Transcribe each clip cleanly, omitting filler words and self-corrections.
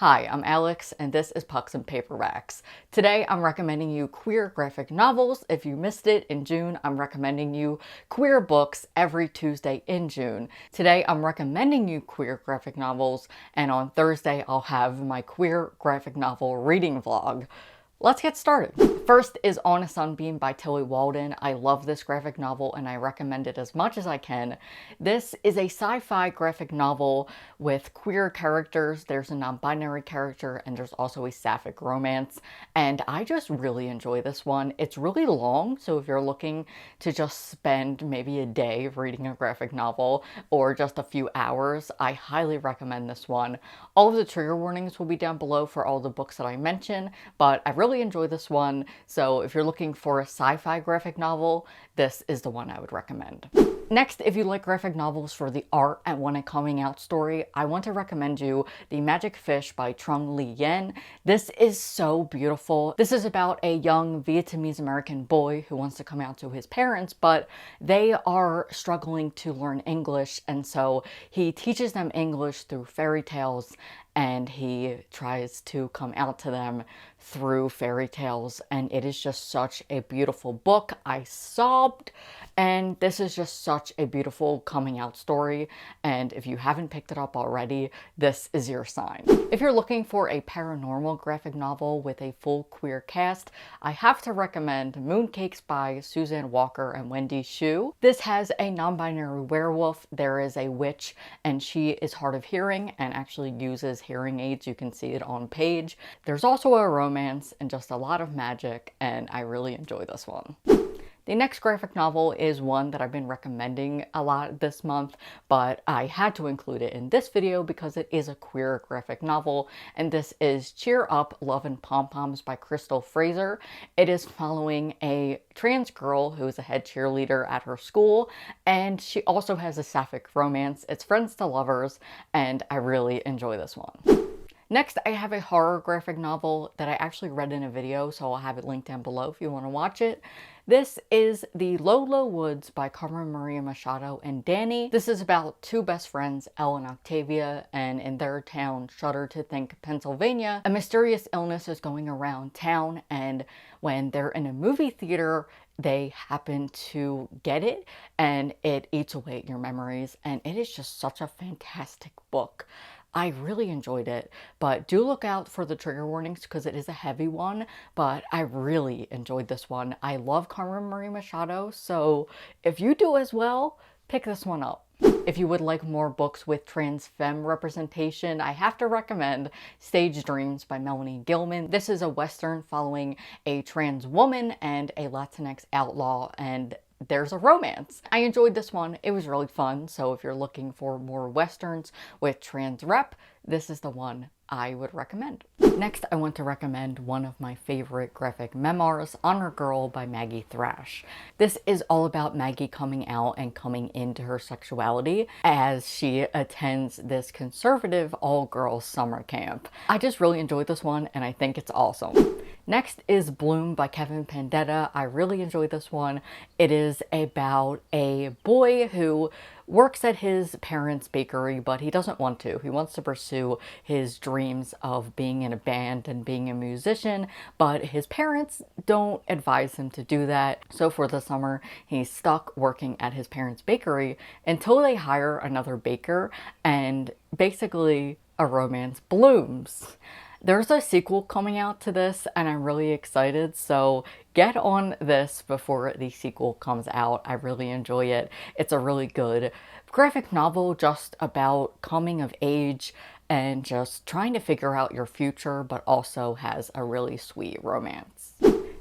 Hi, I'm Alex, and this is Pucks and Paperbacks. Today, I'm recommending you queer graphic novels. If you missed it in June, I'm recommending you queer books every Tuesday in June. Today, I'm recommending you queer graphic novels, and on Thursday, I'll have my queer graphic novel reading vlog. Let's get started. First is On a Sunbeam by Tillie Walden. I love this graphic novel and I recommend it as much as I can. This is a sci-fi graphic novel with queer characters. There's a non-binary character and there's also a sapphic romance. And I just really enjoy this one. It's really long, so if you're looking to just spend maybe a day reading a graphic novel or just a few hours, I highly recommend this one. All of the trigger warnings will be down below for all the books that I mention, but I really enjoy this one, so if you're looking for a sci-fi graphic novel, this is the one I would recommend. Next, if you like graphic novels for the art and want a coming out story, I want to recommend you The Magic Fish by Trung Nguyen. This is so beautiful. This is about a young Vietnamese American boy who wants to come out to his parents, but they are struggling to learn English, and so he teaches them English through fairy tales, and he tries to come out to them through fairy tales, and it is just such a beautiful book. I sobbed, and this is just such a beautiful coming out story, and if you haven't picked it up already, this is your sign. If you're looking for a paranormal graphic novel with a full queer cast, I have to recommend Mooncakes by Suzanne and Wendy. This has a non-binary werewolf, there is a witch, and she is hard of hearing and actually uses hearing aids. You can see it on page. There's also a romance and just a lot of magic, and I really enjoy this one. The next graphic novel is one that I've been recommending a lot this month, but I had to include it in this video because it is a queer graphic novel, and this is Cheer Up, Love and Pom-Poms by Frasier. It is following a trans girl who is a head cheerleader at her school, and she also has a sapphic romance. It's friends to lovers, and I really enjoy this one. Next, I have a horror graphic novel that I actually read in a video, so I'll have it linked down below if you want to watch it. This is The Low Low Woods by Carmen, Machado, and Dani. This is about two best friends, Elle and Octavia, and in their town, shudder to think, Pennsylvania, a mysterious illness is going around town, and when they're in a movie theater, they happen to get it, and it eats away at your memories, and it is just such a fantastic book. I really enjoyed it, but do look out for the trigger warnings because it is a heavy one, but I really enjoyed this one. I love Carmen Machado, so if you do as well, pick this one up. If you would like more books with trans femme representation, I have to recommend Stage Dreams by Melanie Gilman. This is a Western following a trans woman and a Latinx outlaw, and there's a romance. I enjoyed this one. It was really fun. So if you're looking for more Westerns with trans rep, this is the one I would recommend. Next, I want to recommend one of my favorite graphic memoirs, Honor Girl by Maggie Thrash. This is all about Maggie coming out and coming into her sexuality as she attends this conservative all-girls summer camp. I just really enjoyed this one and I think it's awesome. Next is Bloom by Kevin Pandetta. I really enjoyed this one. It is about a boy who works at his parents' bakery, but he doesn't want to. He wants to pursue his dreams of being in a band and being a musician, but his parents don't advise him to do that. So for the summer, he's stuck working at his parents' bakery until they hire another baker, and basically a romance blooms. There's a sequel coming out to this and I'm really excited, so get on this before the sequel comes out. I really enjoy it. It's a really good graphic novel just about coming of age and just trying to figure out your future, but also has a really sweet romance.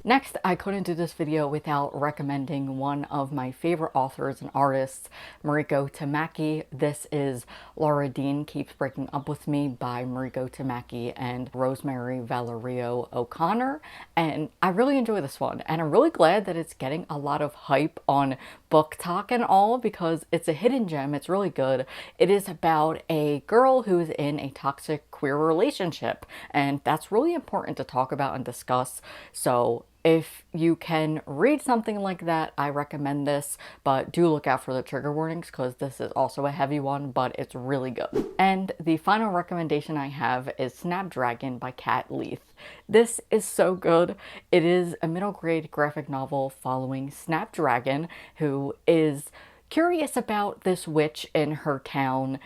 Next, I couldn't do this video without recommending one of my favorite authors and artists, Mariko Tamaki. This is Laura Dean Keeps Breaking Up With Me by Mariko Tamaki and Rosemary Valerio O'Connor. And I really enjoy this one. And I'm really glad that it's getting a lot of hype on Book Talk and all because it's a hidden gem. It's really good. It is about a girl who is in a toxic queer relationship. And that's really important to talk about and discuss. So if you can read something like that, I recommend this, but do look out for the trigger warnings because this is also a heavy one, but it's really good. And the final recommendation I have is Snapdragon by Kat Leith. This is so good. It is a middle grade graphic novel following Snapdragon, who is curious about this witch in her town,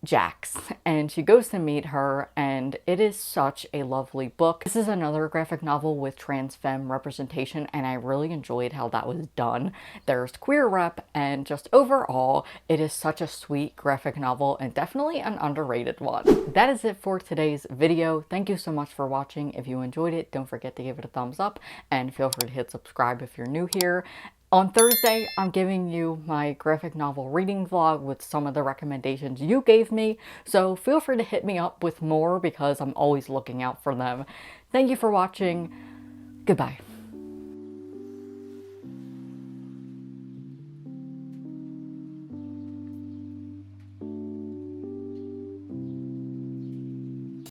Jax, and she goes to meet her, and it is such a lovely book. This is another graphic novel with trans femme representation, and I really enjoyed how that was done. There's queer rep, and just overall, it is such a sweet graphic novel and definitely an underrated one. That is it for today's video. Thank you so much for watching. If you enjoyed it, don't forget to give it a thumbs up, and feel free to hit subscribe if you're new here. On Thursday, I'm giving you my graphic novel reading vlog with some of the recommendations you gave me, so feel free to hit me up with more because I'm always looking out for them. Thank you for watching. Goodbye.